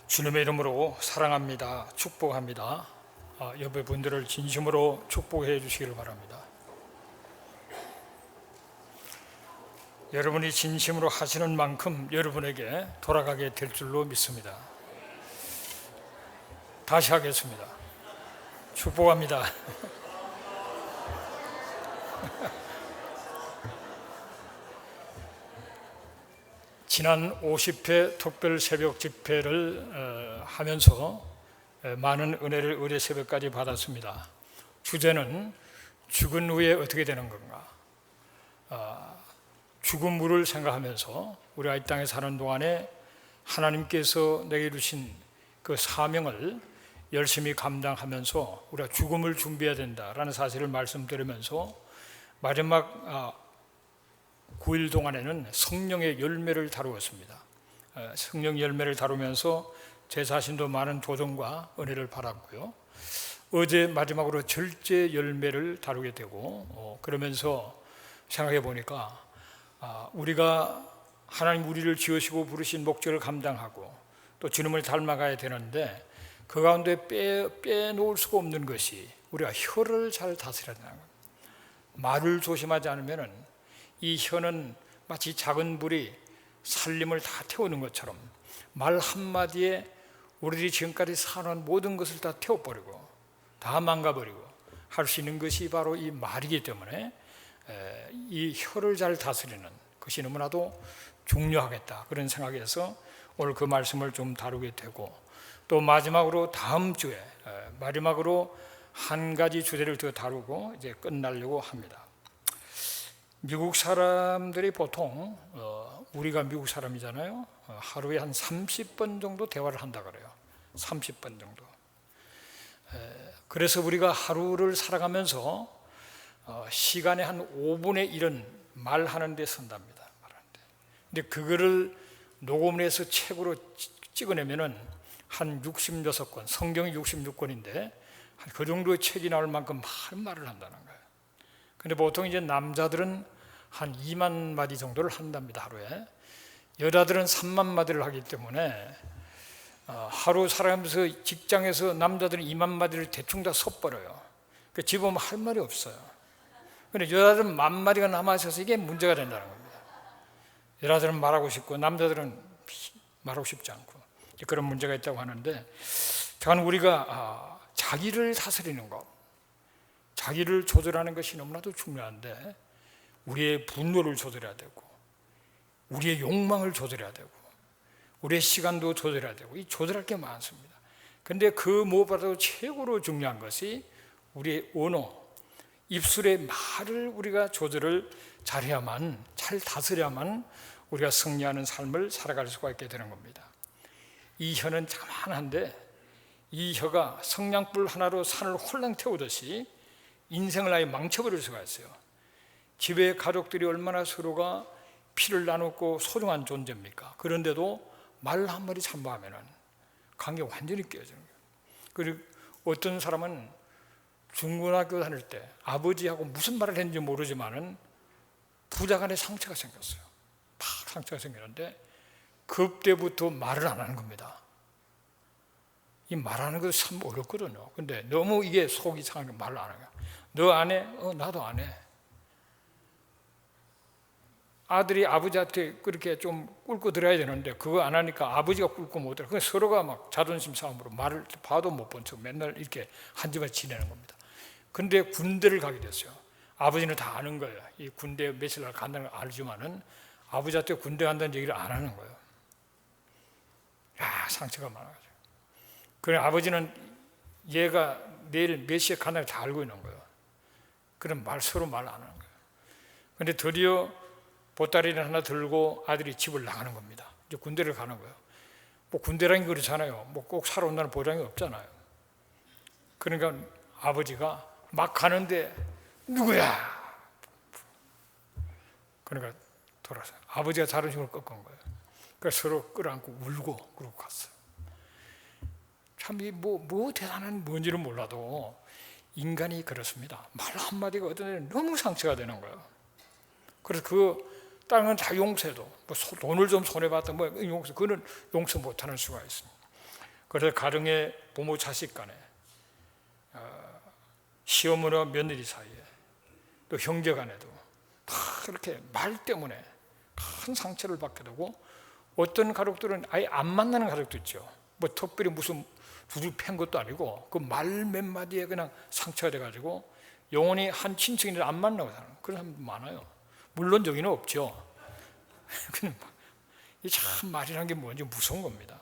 주님의 이름으로 사랑합니다. 축복합니다. 옆에 분들을 진심으로 축복해 주시기를 바랍니다. 여러분이 진심으로 하시는 만큼 여러분에게 돌아가게 될 줄로 믿습니다. 다시 하겠습니다. 축복합니다. 지난 50회 특별 새벽 집회를 하면서 많은 은혜를 의뢰 새벽까지 받았습니다. 주제는 죽은 후에 어떻게 되는 건가? 죽음을 생각하면서 우리가 이 땅에 사는 동안에 하나님께서 내게 주신 그 사명을 열심히 감당하면서 우리가 죽음을 준비해야 된다라는 사실을 말씀드리면서 마지막 9일 동안에는 성령의 열매를 다루었습니다. 성령 열매를 다루면서 제 자신도 많은 도전과 은혜를 받았고요. 어제 마지막으로 절제 열매를 다루게 되고 그러면서 생각해 보니까 우리가 하나님 우리를 지으시고 부르신 목적을 감당하고 또 주님을 닮아가야 되는데 그 가운데 빼놓을 수가 없는 것이 우리가 혀를 잘 다스려야 된다는 겁니다. 말을 조심하지 않으면 이 혀는 마치 작은 불이 살림을 다 태우는 것처럼 말 한마디에 우리들이 지금까지 살아온 모든 것을 다 태워버리고 다 망가버리고 할 수 있는 것이 바로 이 말이기 때문에 이 혀를 잘 다스리는 것이 너무나도 중요하겠다, 그런 생각에서 오늘 그 말씀을 좀 다루게 되고, 또 마지막으로 다음 주에 마지막으로 한 가지 주제를 더 다루고 이제 끝나려고 합니다. 미국 사람들이 보통 우리가 미국 사람이잖아요. 하루에 한 30번 정도 대화를 한다 그래요. 30번 정도. 그래서 우리가 하루를 살아가면서 시간의 한 5분의 1은 말하는 데 쓴답니다. 근데 그거를 녹음을 해서 책으로 찍어내면은 한 66권, 성경이 66권인데 그 정도의 책이 나올 만큼 많은 말을 한다는 거예요. 근데 보통 이제 남자들은 한 2만 마디 정도를 한답니다, 하루에. 여자들은 3만 마디를 하기 때문에 하루 살아가면서 직장에서 남자들은 2만 마디를 대충 다 섞어버려요. 집 오면 할 말이 없어요. 근데 여자들은 10,000마디가 남아있어서 이게 문제가 된다는 겁니다. 여자들은 말하고 싶고 남자들은 말하고 싶지 않고 그런 문제가 있다고 하는데, 저는 우리가 자기를 다스리는 것, 자기를 조절하는 것이 너무나도 중요한데 우리의 분노를 조절해야 되고 우리의 욕망을 조절해야 되고 우리의 시간도 조절해야 되고 이 조절할 게 많습니다. 그런데 그 무엇보다도 최고로 중요한 것이 우리의 언어, 입술의 말을 우리가 조절을 잘해야만, 잘 다스려야만 우리가 승리하는 삶을 살아갈 수가 있게 되는 겁니다. 이 혀는 자만한데 이 혀가 성냥불 하나로 산을 홀랑 태우듯이 인생을 아예 망쳐버릴 수가 있어요. 집에 가족들이 얼마나 서로가 피를 나누고 소중한 존재입니까? 그런데도 말 한마디 참고하면 관계가 완전히 깨어지는 거예요. 그리고 어떤 사람은 중고등학교 다닐 때 아버지하고 무슨 말을 했는지 모르지만은 부자간에 상처가 생겼어요. 팍 상처가 생기는데 그때부터 말을 안 하는 겁니다. 이 말하는 것도 참 어렵거든요. 근데 너무 이게 속이 상하게 말을 안 해요. 너 안 해? 나도 안 해. 아들이 아버지한테 그렇게 좀 꿇고 들어야 되는데 그거 안 하니까 아버지가 꿇고 못 들어. 서로가 막 자존심 싸움으로 말을 봐도 못 본 척 맨날 이렇게 한 집에 지내는 겁니다. 근데 군대를 가게 됐어요. 아버지는 다 아는 거예요. 이 군대 며칠 날 간다는 걸 알지만은 아버지한테 군대 간다는 얘기를 안 하는 거예요. 야, 상처가 많아가지고. 그래 아버지는 얘가 내일 몇 시에 간다는 걸 다 알고 있는 거예요. 그럼 서로 말 안 하는 거예요. 근데 드디어 보따리를 하나 들고 아들이 집을 나가는 겁니다. 이제 군대를 가는 거예요. 뭐 군대라는 게 그렇잖아요. 뭐 꼭 살아온다는 보장이 없잖아요. 그러니까 아버지가 막 가는데 누구야? 그러니까 돌아서 아버지가 자존심을 꺾은 거예요. 그래서 서로 끌어안고 울고 그러고 갔어요. 참 이 뭐 대단한 뭔지는 몰라도 인간이 그렇습니다. 말 한마디가 어떤 때는 너무 상처가 되는 거예요. 그래서 다른 건 다 용서해도 뭐 돈을 좀 손해봤다 뭐 용서, 그거는 용서 못하는 수가 있습니다. 그래서 가정의 부모 자식 간에, 시어머니와 며느리 사이에, 또 형제 간에도 다 그렇게 말 때문에 큰 상처를 받게 되고, 어떤 가족들은 아예 안 만나는 가족도 있죠. 뭐 특별히 무슨 두들 팬 것도 아니고 그 말 몇 마디에 그냥 상처가 돼가지고 영원히 한 친척인데 안 만나고 사는 그런 사람도 많아요. 물론 여기는 없죠. 참 말이라는 게 뭔지 무서운 겁니다.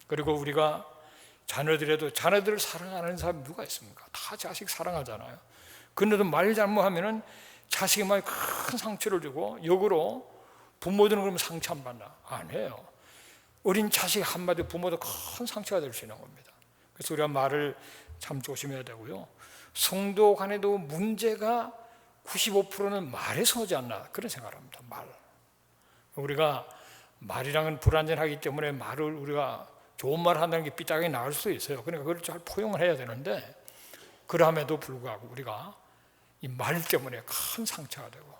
그리고 우리가 자녀들을 사랑하는 사람이 누가 있습니까? 다 자식 사랑하잖아요. 그런데도 말 잘못하면은 자식이 막 큰 상처를 주고, 역으로 부모들은 그러면 상처 안 받나? 아니에요. 어린 자식 한마디 부모도 큰 상처가 될 수 있는 겁니다. 그래서 우리가 말을 참 조심해야 되고요. 성도 간에도 문제가 95%는 말에서 오지 않나, 그런 생각을 합니다. 말. 우리가 말이랑은 불완전하기 때문에 말을 우리가 좋은 말 한다는 게 삐딱하게 나올 수도 있어요. 그러니까 그걸 잘 포용을 해야 되는데, 그럼에도 불구하고 우리가 이 말 때문에 큰 상처가 되고,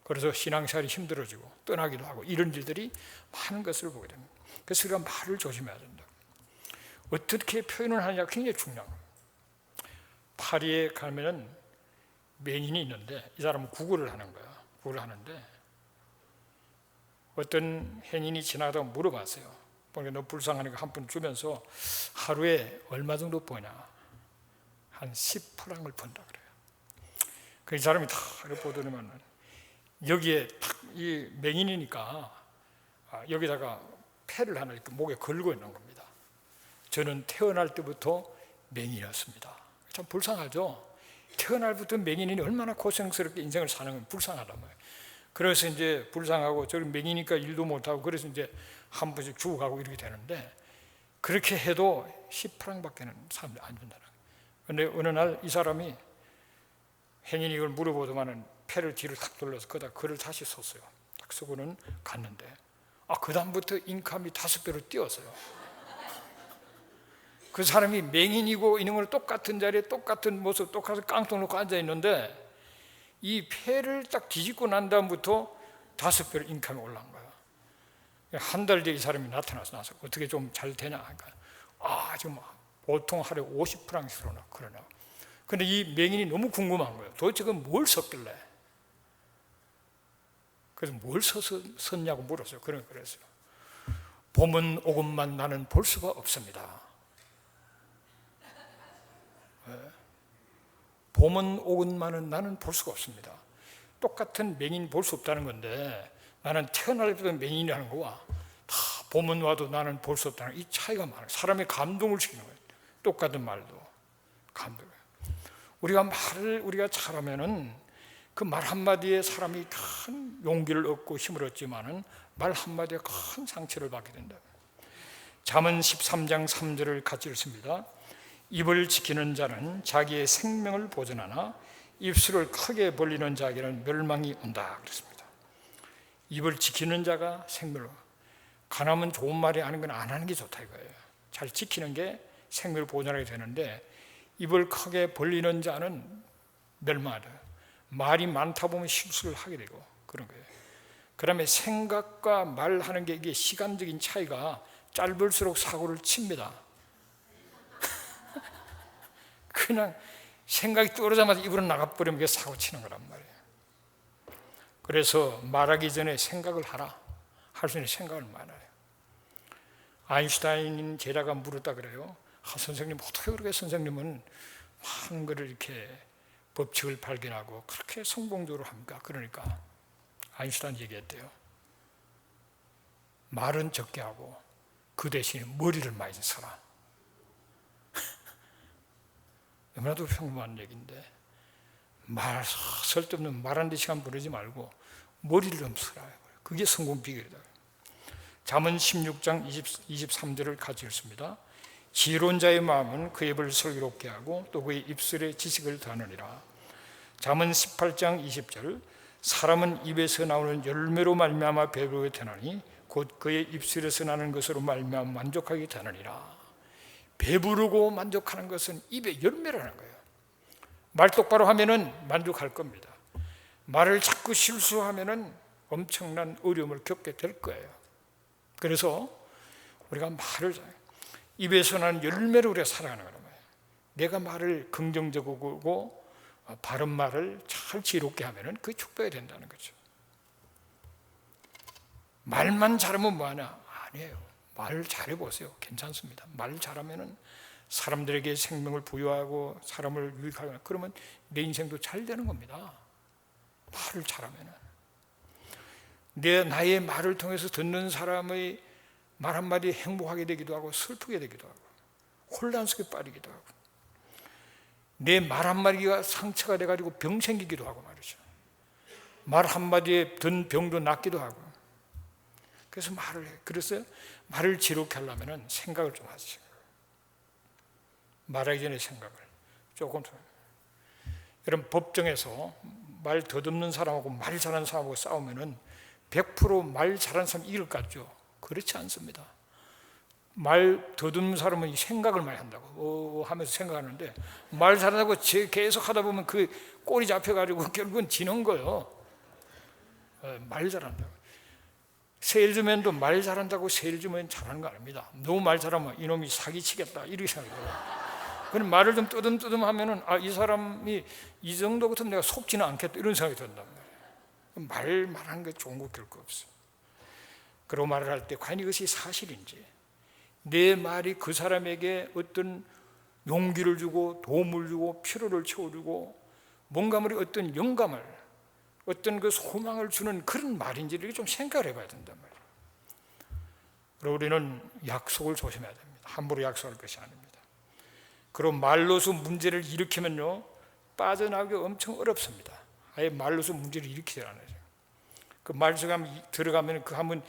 그래서 신앙생활이 힘들어지고 떠나기도 하고, 이런 일들이 많은 것을 보게 됩니다. 그래서 우리가 말을 조심해야 된다. 어떻게 표현을 하느냐가 굉장히 중요한 거예요. 파리에 가면은 맹인이 있는데, 이 사람은 구걸을 하는 거야. 구걸을 하는데 어떤 행인이 지나가다가 물어봤어요. 보니까 너 불쌍하니까 한 푼 주면서 하루에 얼마 정도 버냐? 한 10프랑을 번다 그래요. 그 사람이 다 보더니만 여기에 이 맹인이니까 여기다가 패를 하나 이렇게 목에 걸고 있는 겁니다. 저는 태어날 때부터 맹인이었습니다. 참 불쌍하죠. 태어날부터 맹인이 얼마나 고생스럽게 인생을 사는 건 불쌍하단 말이에요. 그래서 이제 불쌍하고 저를 맹이니까 일도 못하고, 그래서 이제 한 번씩 죽어가고 이렇게 되는데, 그렇게 해도 10프랑밖에는 사람들이 안 준다는 거예요. 그런데 어느 날 이 사람이 행인이 이걸 물어보더만은 패를 뒤를 탁 돌려서 그다 글을 다시 썼어요. 딱 쓰고는 갔는데, 그 다음부터 인감이 5배로 뛰었어요. 그 사람이 맹인이고 이런 걸 똑같은 자리에 똑같은 모습 똑같이 깡통 놓고 앉아 있는데, 이 패를 딱 뒤집고 난 다음부터 5배로 인감이 올라간 거야. 한 달 뒤에 이 사람이 나서 어떻게 좀 잘 되냐 하니까, 지금 보통 하루에 50프랑씩 그러나. 근데 이 맹인이 너무 궁금한 거예요. 도대체 그건 뭘 썼길래? 그래서 뭘 썼냐고 물었어요. 그랬어요. 봄은 오금만 나는 볼 수가 없습니다. 봄은 오금만은 나는 볼 수가 없습니다. 똑같은 맹인 볼 수 없다는 건데, 나는 태어날 때부터 맹인이라는 거와 다 봄은 와도 나는 볼 수 없다는 이 차이가 많아요. 사람의 감동을 시키는 거예요. 똑같은 말도 감동을. 우리가 잘하면은 그 말 한마디에 사람이 큰 용기를 얻고 힘을 얻지만은 말 한마디에 큰 상처를 받게 된다. 잠언 13장 3절을 같이 읽습니다. 입을 지키는 자는 자기의 생명을 보존하나 입술을 크게 벌리는 자에게는 멸망이 온다 그랬습니다. 입을 지키는 자가 생명을, 가나면 좋은 말이 아닌 건 안 하는 게 좋다 이거예요. 잘 지키는 게 생명을 보존하게 되는데, 입을 크게 벌리는 자는 멸망하다. 말이 많다 보면 실수를 하게 되고 그런 거예요. 그 다음에 생각과 말하는 게 이게 시간적인 차이가 짧을수록 사고를 칩니다. 그냥 생각이 떨어지자마자 입으로 나가버리면 그게 사고 치는 거란 말이에요. 그래서 말하기 전에 생각을 하라. 할 수 있는 생각을 많아요. 아인슈타인 제자가 물었다 그래요. 선생님, 어떻게 그렇게 선생님은 많은 것을 이렇게 법칙을 발견하고 그렇게 성공적으로 합니까? 그러니까 아인슈타인 얘기했대요. 말은 적게 하고 그 대신에 머리를 많이 써라. 너무나도 평범한 얘기인데, 쓸데없는 말하는 데 시간 보내지 말고 머리를 좀 쓰라. 그게 성공 비결이다. 잠언 16장 23절을 같이 읽습니다. 지혜로운 자의 마음은 그 입을 슬기롭게 하고 또 그의 입술에 지식을 더하느니라. 잠언 18장 20절, 사람은 입에서 나오는 열매로 말미암아 배부르게 되나니 곧 그의 입술에서 나는 것으로 말미암아 만족하게 되느니라. 배부르고 만족하는 것은 입의 열매라는 거예요. 말 똑바로 하면은 만족할 겁니다. 말을 자꾸 실수하면은 엄청난 어려움을 겪게 될 거예요. 그래서 우리가 말을 입에서 나는 열매를 우리가 살아가는 거란 말이에요. 내가 말을 긍정적이고 바른 말을 잘 지혜롭게 하면은 그게 축복이 된다는 거죠. 말만 잘하면 뭐하냐? 아니에요. 말 잘해보세요. 괜찮습니다. 말 잘하면은 사람들에게 생명을 부여하고 사람을 유익하거나 그러면 내 인생도 잘 되는 겁니다. 말을 잘하면은. 나의 말을 통해서 듣는 사람의 말 한마디에 행복하게 되기도 하고 슬프게 되기도 하고 혼란 속에 빠지기도 하고 내 말 한마디가 상처가 돼가지고 병 생기기도 하고 말이죠. 말 한마디에 든 병도 낫기도 하고. 그래서 말을 해요. 그래서 말을 지롭게 하려면 생각을 좀 하시죠. 말하기 전에 생각을 조금 더. 여러분 법정에서 말 더듬는 사람하고 말 잘하는 사람하고 싸우면은 100% 말 잘하는 사람이 이길 것 같죠? 그렇지 않습니다. 말 더듬는 사람은 생각을 많이 한다고 하면서 생각하는데 말 잘한다고 계속 하다 보면 그 꼬리 잡혀가지고 결국은 지는 거예요. 말 잘한다고. 세일즈맨도 말 잘한다고 세일즈맨 잘하는 거 아닙니다. 너무 말 잘하면 이놈이 사기치겠다 이렇게 생각해요. 그럼 말을 좀 뜨듬뜨듬 하면은 이 사람이 이 정도 같으면 내가 속지는 않겠다 이런 생각이 든단 말이에요. 말하는 게 좋은 거 결코 없어. 그런 말을 할 때 과연 이것이 사실인지 내 말이 그 사람에게 어떤 용기를 주고 도움을 주고 피로를 채워주고 뭔가 어떤 영감을 어떤 그 소망을 주는 그런 말인지를 좀 생각을 해봐야 된단 말이에요. 그리고 우리는 약속을 조심해야 됩니다. 함부로 약속할 것이 아닙니다. 그리고 말로서 문제를 일으키면요 빠져나오기 엄청 어렵습니다. 아예 말로서 문제를 일으키지 않아요. 그 말 속에 들어가면 그 한번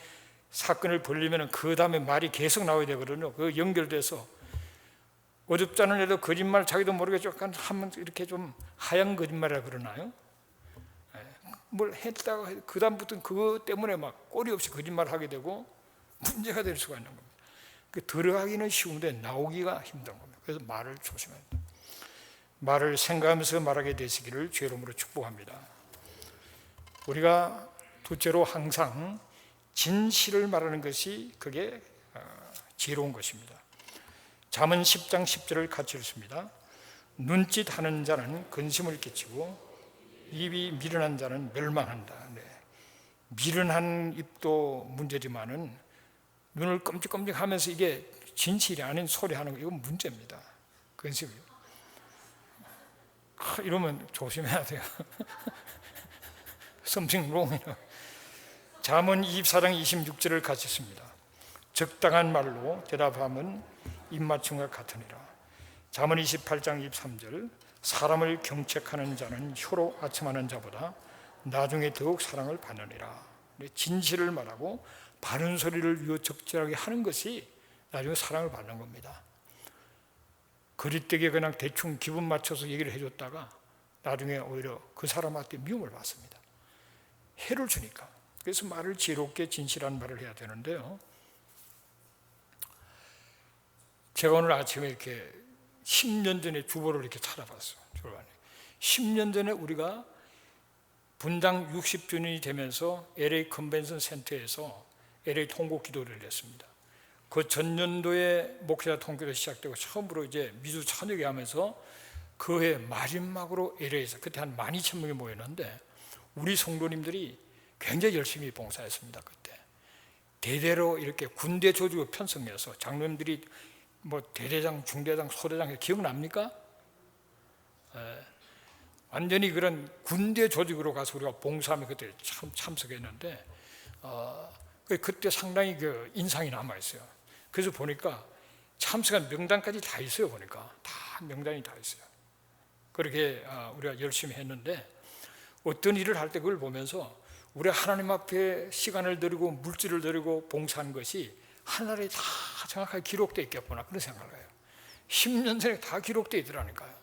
사건을 벌리면 그 다음에 말이 계속 나와야 되거든요. 그 연결돼서 어줍지 않은 애도 거짓말 자기도 모르게 약간 하면 이렇게 좀 하얀 거짓말이라 그러나요? 뭘 했다가 그 다음부터는 그거 때문에 막 꼬리 없이 거짓말을 하게 되고 문제가 될 수가 있는 겁니다. 그 들어가기는 쉬운데 나오기가 힘든 겁니다. 그래서 말을 조심해야 돼요. 말을 생각하면서 말하게 되시기를 주의 이름으로 축복합니다. 우리가 둘째로 항상 진실을 말하는 것이 그게 지혜로운 것입니다. 잠언 10장 10절을 같이 읽습니다. 눈짓하는 자는 근심을 끼치고 입이 미련한 자는 멸망한다. 네. 미련한 입도 문제지만은 눈을 끔찍끔찍하면서 이게 진실이 아닌 소리 하는 거 이건 문제입니다. 근심이요. 이러면 조심해야 돼요. something wrong이요. 잠언 24장 26절을 같이 씁니다. 적당한 말로 대답함은 입맞춤과 같으니라. 잠언 28장 23절 사람을 경책하는 자는 혀로 아첨하는 자보다 나중에 더욱 사랑을 받느니라. 진실을 말하고 바른 소리를 위어 적절하게 하는 것이 나중에 사랑을 받는 겁니다. 거리되게 그냥 대충 기분 맞춰서 얘기를 해줬다가 나중에 오히려 그 사람한테 미움을 받습니다. 해를 주니까. 그래서 말을 지혜롭게 진실한 말을 해야 되는데요. 제가 오늘 아침에 이렇게 10년 전에 주보를 이렇게 찾아봤어요. 10년 전에 우리가 분당 60주년이 되면서 LA 컨벤션 센터에서 LA 통곡 기도를 했습니다. 그 전년도에 목회자 통교도 시작되고 처음으로 이제 미주 찬양회 하면서 그 해 마지막으로 LA에서 그때 한 12,000명이 모였는데 우리 성도님들이 굉장히 열심히 봉사했습니다. 그때 대대로 이렇게 군대 조직으로 편성해서 장로님들이 뭐 대대장, 중대장, 소대장 기억납니까? 완전히 그런 군대 조직으로 가서 우리가 봉사하며 그때 참석했는데 그때 상당히 그 인상이 남아 있어요. 그래서 보니까 참석한 명단까지 다 있어요. 보니까 다 명단이 다 있어요. 그렇게 우리가 열심히 했는데 어떤 일을 할 때 그걸 보면서 우리가 하나님 앞에 시간을 들이고 물질을 들이고 봉사한 것이 하늘에 다 정확하게 기록되어 있겠구나 그런 생각을 해요. 10년 전에 다 기록되어 있더라니까요.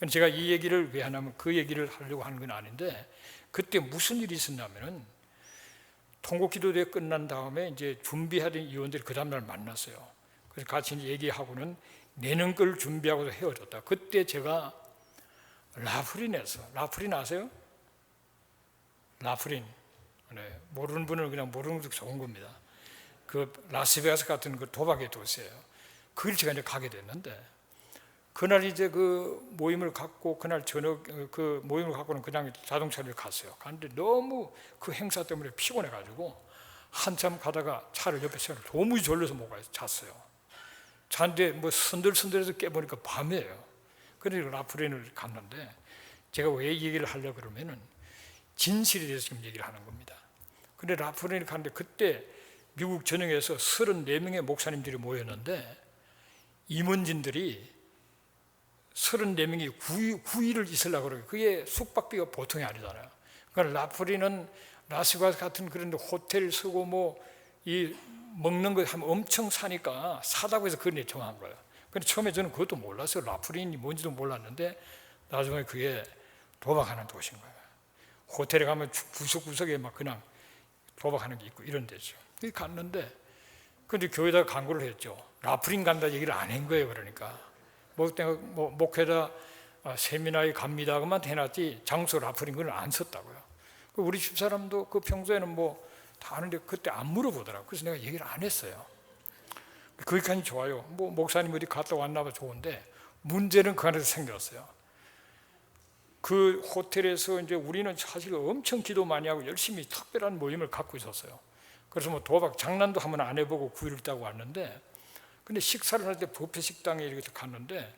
제가 이 얘기를 왜 하냐면 그 얘기를 하려고 하는 건 아닌데 그때 무슨 일이 있었냐면은 통곡기도회 끝난 다음에 이제 준비하던 의원들이 그 다음날 만났어요. 그래서 같이 얘기하고는 내는 걸 준비하고서 헤어졌다. 그때 제가 라프린 아세요? 라프린. 네, 모르는 분은 그냥 모르는 것도 좋은 겁니다. 그 라스베가스 같은 그 도박의 도시예요. 그 일 제가 이제 가게 됐는데, 그날 이제 그 모임을 갖고, 그날 저녁 그 모임을 갖고는 그냥 자동차를 갔어요. 갔는데 너무 그 행사 때문에 피곤해가지고 한참 가다가 차를 옆에 세워서 도무지 졸려서 못 가서 잤어요. 잤는데 뭐 선들선들해서 깨보니까 밤이에요. 그래서 라프린을 갔는데, 제가 왜 얘기를 하려고 그러면은 진실에 대해서 지금 얘기를 하는 겁니다. 근데 라프린을 갔는데 그때 미국 전역에서 34명의 목사님들이 모였는데, 임원진들이 34명이 9일을 있으려고 그래요. 그게 숙박비가 보통이 아니잖아요. 그러니까 라프린은 라스베가스 같은 그런 호텔 쓰고 뭐 이 먹는 거 하면 엄청 사니까 사다고 해서 그걸 정한 거예요. 근데 처음에 저는 그것도 몰랐어요. 라프린이 뭔지도 몰랐는데 나중에 그게 도박하는 곳인 거예요. 호텔에 가면 구석구석에 막 그냥 도박하는 게 있고 이런 데죠. 거기 갔는데, 근데 교회에다가 광고를 했죠. 라프린 간다 얘기를 안 한 거예요. 그러니까 뭐 목회자 세미나에 갑니다 그만 해놨지 장소 라프린 걸 안 썼다고요. 우리 집사람도 그 평소에는 뭐 다 아는데 그때 안 물어보더라고요. 그래서 내가 얘기를 안 했어요. 거기까지 좋아요. 뭐 목사님 어디 갔다 왔나 봐 좋은데, 문제는 그 안에서 생겼어요. 그 호텔에서 이제 우리는 사실 엄청 기도 많이 하고 열심히 특별한 모임을 갖고 있었어요. 그래서 뭐 도박 장난도 한번 안 해보고 9일 있다고 왔는데, 근데 식사를 할 때 뷔페 식당에 이렇게 갔는데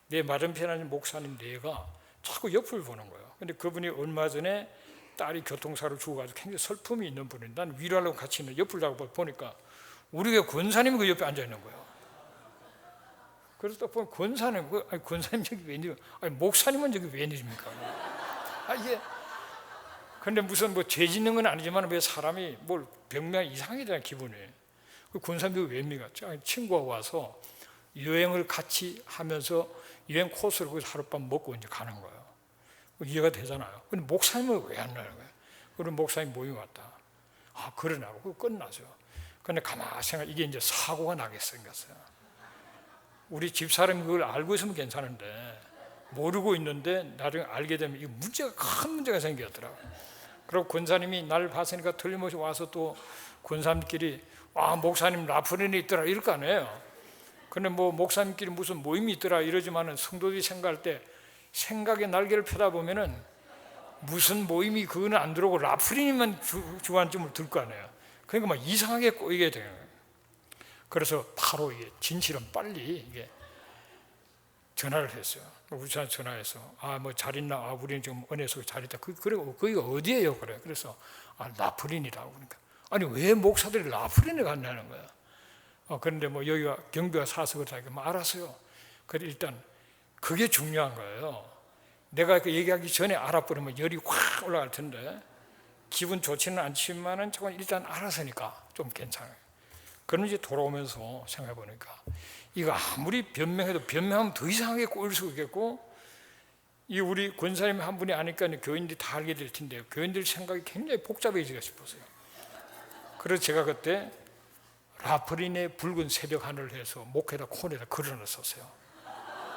내 맞은편에 있는 목사님 네가 자꾸 옆을 보는 거예요. 근데 그분이 얼마 전에 딸이 교통사고를 죽어가지고 굉장히 슬픔이 있는 분인데, 난 위로하려고 같이 있는 옆을 자꾸 보니까 우리 교회 권사님이 그 옆에 앉아 있는 거예요. 그래서 딱 보면 권사님, 아니 권사님 저기 웬일, 아니 목사님은 저기 웬일입니까? 이게 근데 무슨 뭐 죄 짓는 건 아니지만 왜 사람이 뭘 병명이 이상하잖아요 기분이. 그 권사님이 웬일입니까? 친구가 와서 여행을 같이 하면서 여행 코스를 거기서 하룻밤 먹고 이제 가는 거예요. 이해가 되잖아요. 근데 목사님은 왜 안 나는 거예요? 그럼 목사님 모임 왔다. 그러나고 그거 끝나죠. 근데 가만히 생각, 이게 이제 사고가 나게 생겼어요. 우리 집사람이 그걸 알고 있으면 괜찮은데 모르고 있는데 나중에 알게 되면 이게 문제가, 큰 문제가 생겼더라고요. 그리고 권사님이 날 봤으니까 틀림없이 와서 또 권사님끼리 목사님 라프린이 있더라 이럴 거 아니에요. 근데 뭐 목사님끼리 무슨 모임이 있더라 이러지만은 성도들이 생각할 때 생각의 날개를 펴다 보면은 무슨 모임이 그거는 안 들어오고 라프린이만 주관점을 들 거 아니에요. 그러니까 막 이상하게 꼬이게 되는 거예요. 그래서 바로 이게 진실은 빨리 이게 전화를 했어요. 우리 저한테 전화해서 뭐 잘 있나? 우리는 지금 은혜서 잘 있다. 그리고 거기가 어디예요? 그래. 그래서 라프린이라고. 그러니까 아니 왜 목사들이 라프린에 갔냐는 거야. 그런데 뭐 여기가 경비가 사서 그렇다. 뭐 알았어요. 그래 일단 그게 중요한 거예요. 내가 그 얘기하기 전에 알아버리면 열이 확 올라갈 텐데 기분 좋지는 않지만은 조금 일단 알았으니까 좀 괜찮아요. 그런 이제 돌아오면서 생각해 보니까 이거 아무리 변명해도 변명하면 더 이상하게 꼬일 수 있겠고, 이 우리 권사님 한 분이 아니까 교인들이 다 알게 될 텐데 교인들 생각이 굉장히 복잡해지가 싶었어요. 그래서 제가 그때 라프린의 붉은 새벽 하늘을 해서 목에다 콘에다 걸어놨었어요.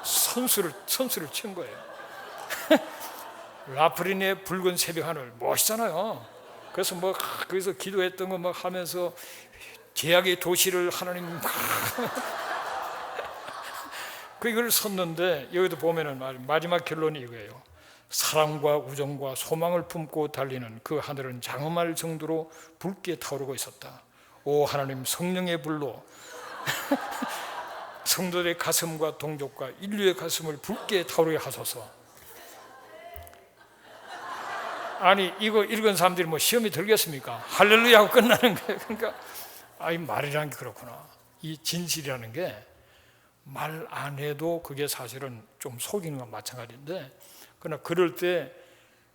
선수를 친 거예요. 라프린의 붉은 새벽 하늘 멋있잖아요. 그래서 뭐 거기서 기도했던 거 막 하면서 제약의 도시를 하나님 그걸 썼는데, 여기도 보면은 마지막 결론이 이거예요. 사랑과 우정과 소망을 품고 달리는 그 하늘은 장엄할 정도로 붉게 타오르고 있었다. 오 하나님, 성령의 불로 성도들의 가슴과 동족과 인류의 가슴을 붉게 타오르게 하소서. 아니 이거 읽은 사람들이 뭐 시험이 들겠습니까? 할렐루야 하고 끝나는 거예요. 그러니까 이 말이라는 게 그렇구나. 이 진실이라는 게 말 안 해도 그게 사실은 좀 속이는 건 마찬가지인데, 그러나 그럴 때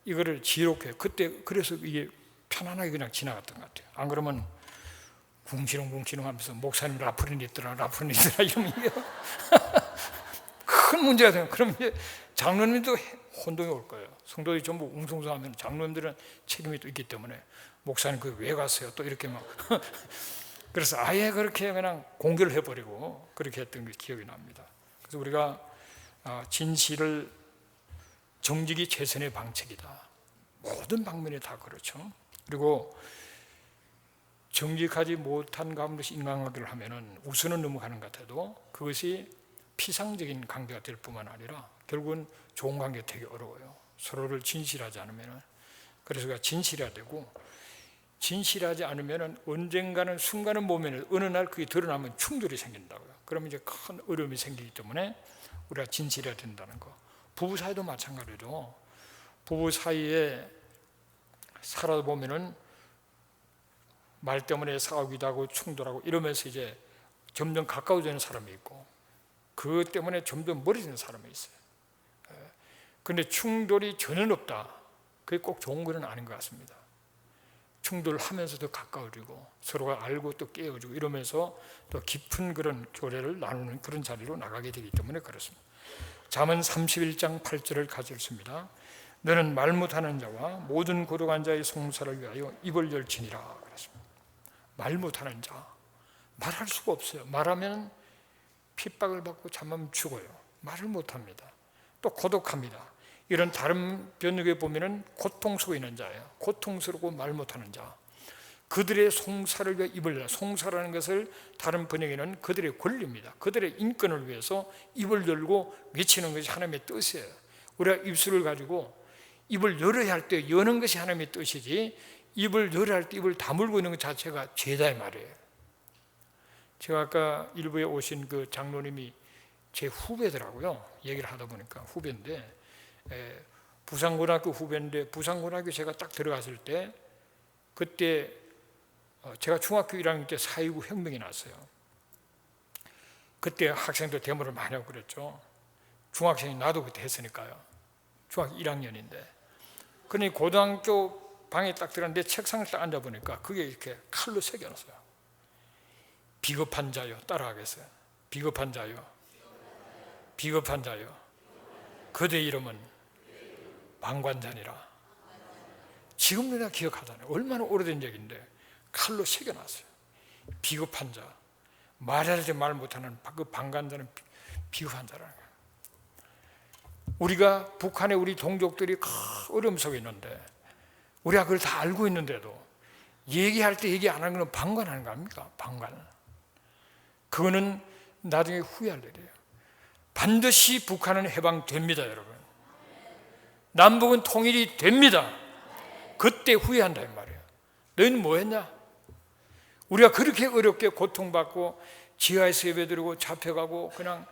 이거를 지혜롭게, 그때 그래서 이게 편안하게 그냥 지나갔던 것 같아요. 안 그러면 궁시렁궁시렁 하면서 목사님 라프린 있더라 이러면 이게 큰 문제가 돼요. 그럼 이제 장로님도 혼동이 올 거예요. 성도들이 전부 웅성성하면 장로님들은 책임이 또 있기 때문에 목사님 그 왜 갔어요? 또 이렇게 막 그래서 아예 그렇게 그냥 공개를 해버리고 그렇게 했던 게 기억이 납니다. 그래서 우리가 진실을 정직이 최선의 방책이다. 모든 방면이 다 그렇죠. 그리고 정직하지 못한 가운데서 인간관계를 하면은 우선은 넘어가는 것 같아도 그것이 피상적인 관계가 될 뿐만 아니라 결국은 좋은 관계가 되게 어려워요. 서로를 진실하지 않으면은. 그래서 우리가 진실해야 되고, 진실하지 않으면은 언젠가는 순간은 보면 어느 날 그게 드러나면 충돌이 생긴다고요. 그러면 이제 큰 어려움이 생기기 때문에 우리가 진실해야 된다는 거. 부부 사이도 마찬가지로 부부 사이에 살아다 보면은 말 때문에 싸우기도 하고 충돌하고 이러면서 이제 점점 가까워지는 사람이 있고, 그것 때문에 점점 멀어지는 사람이 있어요. 그런데 충돌이 전혀 없다, 그게 꼭 좋은 건 아닌 것 같습니다. 충돌하면서 더 가까워지고 서로가 알고 또 깨어지고 이러면서 또 깊은 그런 교제를 나누는 그런 자리로 나가게 되기 때문에 그렇습니다. 잠언 31장 8절을 가졌습니다. 너는 말 못하는 자와 모든 고독한 자의 송사를 위하여 입을 열지니라 그랬습니다. 말 못하는 자, 말할 수가 없어요. 말하면 핍박을 받고 잠만 죽어요. 말을 못합니다. 또 고독합니다. 이런 다른 번역에 보면은 고통 속에 있는 자예요. 고통스럽고 말 못하는 자, 그들의 송사를 위해 입을 열라. 송사라는 것을 다른 번역에는 그들의 권리입니다. 그들의 인권을 위해서 입을 열고 외치는 것이 하나님의 뜻이에요. 우리가 입술을 가지고 입을 열어야 할 때 여는 것이 하나님의 뜻이지, 입을 열어야 할 때 입을 다물고 있는 것 자체가 죄다의 말이에요. 제가 아까 일부에 오신 그 장로님이 제 후배더라고요. 얘기를 하다 보니까 후배인데, 부산고등학교 후배인데, 부산고등학교 제가 딱 들어갔을 때 그때 제가 중학교 1학년 때 4.29 혁명이 났어요. 그때 학생들 데모를 많이 하고 그랬죠. 중학생이 나도 그때 했으니까요. 중학교 1학년인데. 그러니 고등학교 방에 딱 들어갔는데 책상에 딱 앉아보니까 그게 이렇게 칼로 새겨놨어요. 비겁한 자요. 따라하겠어요. 비겁한 자요. 비겁한 자요. 그대 이름은 방관자니라. 지금도 내가 기억하잖아요. 얼마나 오래된 얘기인데 칼로 새겨놨어요. 비겁한 자, 말해야 될 말 못하는 그 방관자는 비겁한 자라는 거예요. 우리가 북한에 우리 동족들이 큰 어려움 속에 있는데 우리가 그걸 다 알고 있는데도 얘기할 때 얘기 안 하는 건 방관하는 거 아닙니까? 방관. 그거는 나중에 후회할 일이에요. 반드시 북한은 해방됩니다, 여러분. 남북은 통일이 됩니다. 그때 후회한다 이 말이에요. 너희는 뭐 했냐? 우리가 그렇게 어렵게 고통받고 지하에서 예배드리고 잡혀가고 그냥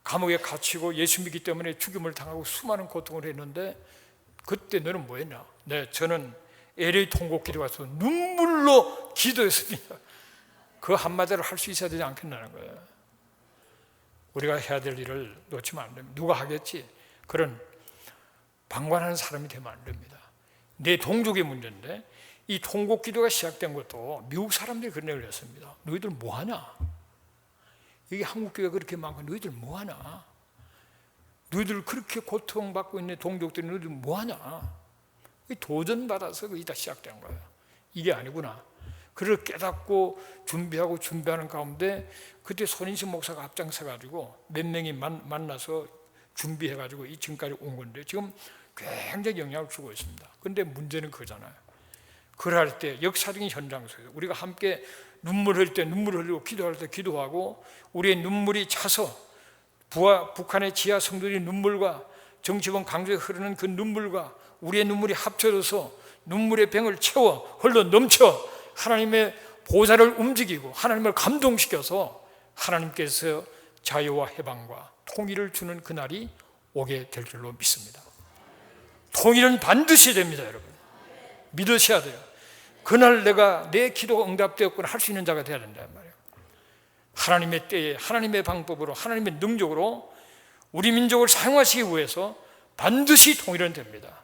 감옥에 갇히고 예수 믿기 때문에 죽임을 당하고 수많은 고통을 했는데 그때 너는 뭐 했냐? 네, 저는 LA 통곡길에 와서 눈물로 기도했습니다. 그 한마디를 할 수 있어야 되지 않겠나는 거예요. 우리가 해야 될 일을 놓치면 안 됩니다. 누가 하겠지? 그런 방관하는 사람이 되면 안 됩니다. 내 동족의 문제인데 이 통곡 기도가 시작된 것도 미국 사람들이 그런 얘기를 했습니다. 너희들 뭐하냐? 이게 한국 교회가 그렇게 많고 너희들 뭐하냐? 너희들 그렇게 고통받고 있는 동족들이 너희들 뭐하냐? 도전받아서 그게 다 시작된 거예요. 이게 아니구나. 그를 깨닫고 준비하는 가운데 그때 손인식 목사가 앞장서가지고 몇 명이 만나서 준비해가지고 이 지금까지 온 건데 지금 굉장히 영향을 주고 있습니다. 그런데 문제는 그거잖아요. 그럴 때 역사적인 현장 속에서 우리가 함께 눈물 흘릴 때 눈물을 흘리고 기도할 때 기도하고 우리의 눈물이 차서 북한의 지하 성도들의 눈물과 정치범 강조에 흐르는 그 눈물과 우리의 눈물이 합쳐져서 눈물의 병을 채워 흘러 넘쳐 하나님의 보좌를 움직이고 하나님을 감동시켜서 하나님께서 자유와 해방과 통일을 주는 그날이 오게 될 줄로 믿습니다. 통일은 반드시 됩니다, 여러분. 믿으셔야 돼요. 그날 내가 내 기도가 응답되었구나 할 수 있는 자가 되어야 된단 말이에요. 하나님의 때에 하나님의 방법으로 하나님의 능력으로 우리 민족을 사용하시기 위해서 반드시 통일은 됩니다.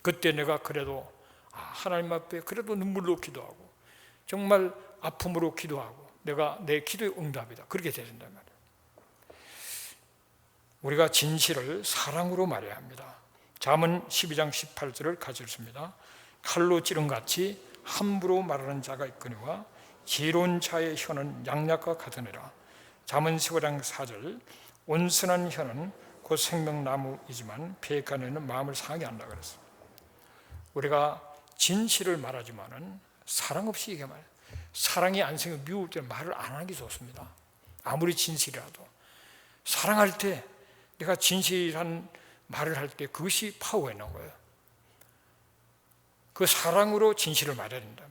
그때 내가 그래도 하나님 앞에 그래도 눈물로 기도하고 정말 아픔으로 기도하고 내가 내 기도의 응답이다. 그렇게 되야 된단 말이에요. 우리가 진실을 사랑으로 말해야 합니다. 잠언 12장 18절을 가졌습니다. 칼로 찌른같이 함부로 말하는 자가 있거니와 지혜로운 자의 혀는 양약과 같으니라. 잠언 15장 4절 온순한 혀는 곧 생명나무이지만 패역한 혀는 마음을 상하게 한다 그랬습니다. 우리가 진실을 말하지만은 사랑 없이 얘기하면 사랑이 안 생겨 미울 때는 말을 안 하는 게 좋습니다. 아무리 진실이라도. 사랑할 때 내가 진실한 말을 할 때 그것이 파워가 있는 거예요. 그 사랑으로 진실을 말해야 된다.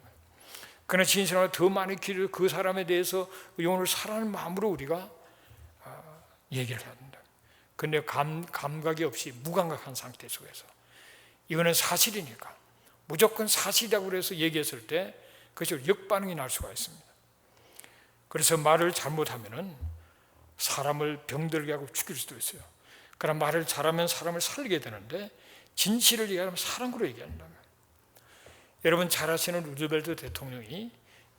그러나 진실하고 더 많이 기를 그 사람에 대해서 영혼을 사랑하는 마음으로 우리가 얘기를 해야 된다. 근데 감각이 없이 무감각한 상태 속에서 이거는 사실이니까 무조건 사실이라고 해서 얘기했을 때 그것이 역반응이 날 수가 있습니다. 그래서 말을 잘못하면은 사람을 병들게 하고 죽일 수도 있어요. 그러나 말을 잘하면 사람을 살리게 되는데 진실을 얘기하면 사랑으로 얘기한다면 여러분 잘 아시는 루즈벨트 대통령이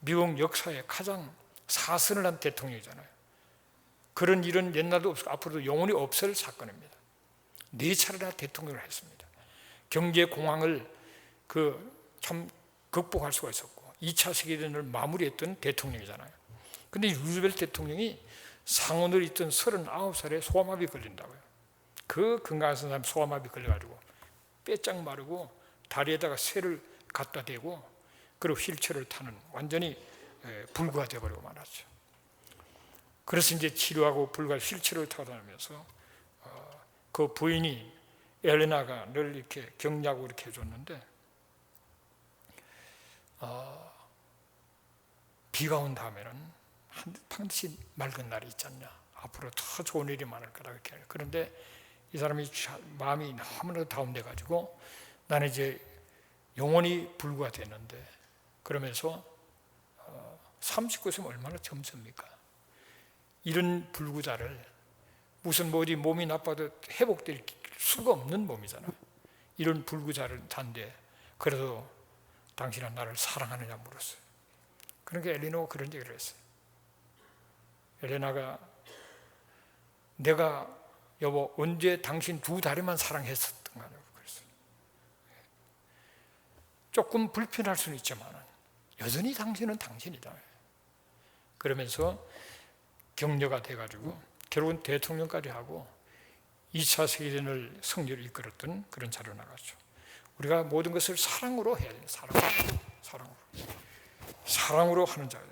미국 역사에 가장 사선을 한 대통령이잖아요. 그런 일은 옛날도 없고 앞으로도 영원히 없을 사건입니다. 4차례나 대통령을 했습니다. 경제 공황을 참 극복할 수가 있었고 2차 세계대전을 마무리했던 대통령이잖아요. 근데 루즈벨트 대통령이 상원을 있던 39살에 소아마비 걸린다고요. 그 건강한 사람 소아마비 걸려가지고 빼짝 마르고 다리에다가 쇠를 갖다 대고 그리고 휠체어를 타는 완전히 불구가 되어버리고 말았죠. 그래서 이제 치료하고 불구가 휠체어를 타고 다니면서 그 부인이 엘레나가 늘 이렇게 격려하고 이렇게 해줬는데 비가 온 다음에는 반드시 맑은 날이 있지 않냐. 앞으로 더 좋은 일이 많을 거다. 이렇게. 그런데 이 사람이 마음이 너무나도 다운돼가지고 나는 이제 영원히 불구가 됐는데 그러면서 39세면 얼마나 젊습니까? 이런 불구자를 무슨 어디 몸이 나빠도 회복될 수가 없는 몸이잖아요. 이런 불구자를 단데 그래도 당신은 나를 사랑하느냐 물었어요. 그러니까 엘레나가 그런 얘기를 했어요. 엘레나가 내가 여보 언제 당신 두 다리만 사랑했었던 거냐고 그랬어요. 조금 불편할 수는 있지만 여전히 당신은 당신이다. 그러면서 격려가 돼가지고 결국은 대통령까지 하고 2차 세계대전을 승리로 이끌었던 그런 자료 나갔죠. 우리가 모든 것을 사랑으로 해야 돼요. 사랑으로 하는 자예요.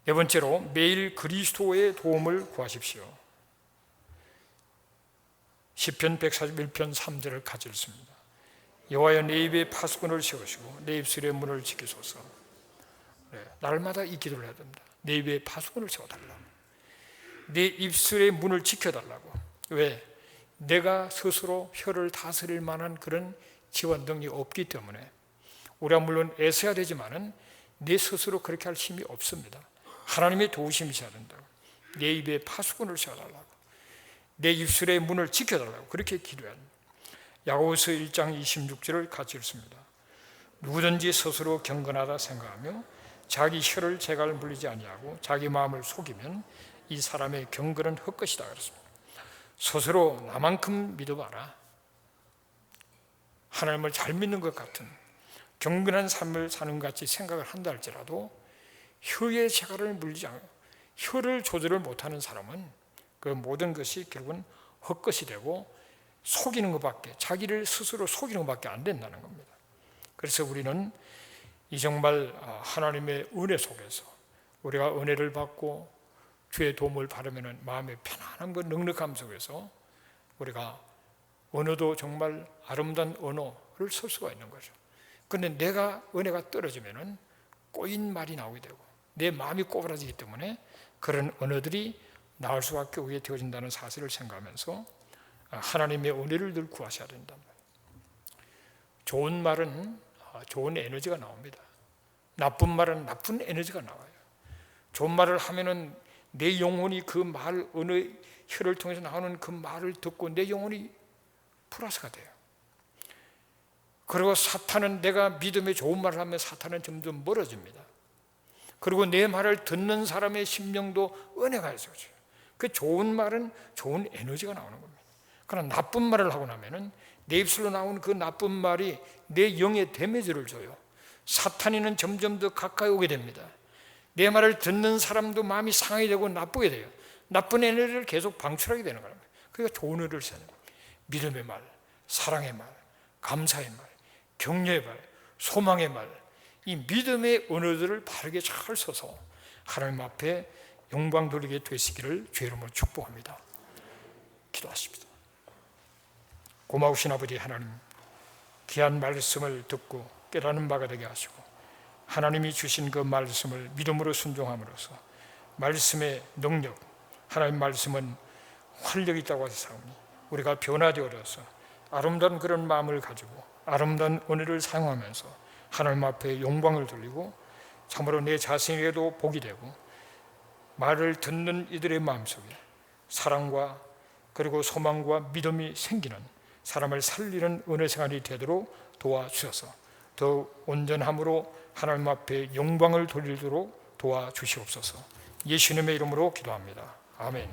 네 번째로 매일 그리스도의 도움을 구하십시오. 시편 141편 3절을 같이 읽습니다. 여호와여 내 입에 파수꾼을 세우시고 내 입술의 문을 지키소서. 날마다 이 기도를 해야 됩니다. 내 입에 파수꾼을 세워달라고. 내 입술의 문을 지켜달라고. 왜? 내가 스스로 혀를 다스릴 만한 그런 지원 능력이 없기 때문에 우리가 물론 애써야 되지만은 내 스스로 그렇게 할 힘이 없습니다. 하나님의 도우심이 있어야 된다고. 내 입에 파수꾼을 세워달라고. 내 입술의 문을 지켜달라고. 그렇게 기도해야 합니다. 야고보서 1장 26절을 같이 읽습니다. 누구든지 스스로 경건하다 생각하며 자기 혀를 재갈 물리지 아니하고 자기 마음을 속이면 이 사람의 경건은 헛것이다 그랬습니다. 스스로 나만큼 믿어봐라. 하나님을 잘 믿는 것 같은 경건한 삶을 사는 것 같이 생각을 한다 할지라도 혀의 재갈을 물리지 않고 혀를 조절을 못하는 사람은 그 모든 것이 결국은 헛것이 되고 속이는 것밖에 자기를 스스로 속이는 것밖에 안 된다는 겁니다. 그래서 우리는 이 정말 하나님의 은혜 속에서 우리가 은혜를 받고 주의 도움을 받으면 마음의 편안함과 넉넉함 속에서 우리가 언어도 정말 아름다운 언어를 쓸 수가 있는 거죠. 그런데 내가 은혜가 떨어지면 꼬인 말이 나오게 되고 내 마음이 꼬부라지기 때문에 그런 언어들이 나올 수밖에 없게 되어진다는 사실을 생각하면서 하나님의 은혜를 늘 구하셔야 된다. 좋은 말은 좋은 에너지가 나옵니다. 나쁜 말은 나쁜 에너지가 나와요. 좋은 말을 하면은 내 영혼이 그 말, 어느 혀를 통해서 나오는 그 말을 듣고 내 영혼이 플러스가 돼요. 그리고 사탄은 내가 믿음의 좋은 말을 하면 사탄은 점점 멀어집니다. 그리고 내 말을 듣는 사람의 심령도 은혜가 있어요. 그 좋은 말은 좋은 에너지가 나오는 겁니다. 그러나 나쁜 말을 하고 나면은 내 입술로 나오는 그 나쁜 말이 내 영에 데미지를 줘요. 사탄이는 점점 더 가까이 오게 됩니다. 내 말을 듣는 사람도 마음이 상하게 되고 나쁘게 돼요. 나쁜 에너지를 계속 방출하게 되는 거예요. 그러니까 좋은 의를 쓰는 거예요. 믿음의 말, 사랑의 말, 감사의 말, 격려의 말, 소망의 말, 이 믿음의 언어들을 바르게 잘 써서 하나님 앞에 영광 돌리게 되시기를 주의 이름으로 축복합니다. 기도하십니다. 고마우신 아버지 하나님, 귀한 말씀을 듣고 깨닫는 바가 되게 하시고 하나님이 주신 그 말씀을 믿음으로 순종함으로써 말씀의 능력, 하나님 말씀은 활력이 있다고 해서 우리가 변화되어서 아름다운 그런 마음을 가지고 아름다운 은혜를 사용하면서 하나님 앞에 영광을 돌리고 참으로 내 자신에게도 복이 되고 말을 듣는 이들의 마음속에 사랑과 그리고 소망과 믿음이 생기는 사람을 살리는 은혜 생활이 되도록 도와주셔서 더 온전함으로 하나님 앞에 영광을 돌리도록 도와주시옵소서. 예수님의 이름으로 기도합니다. 아멘.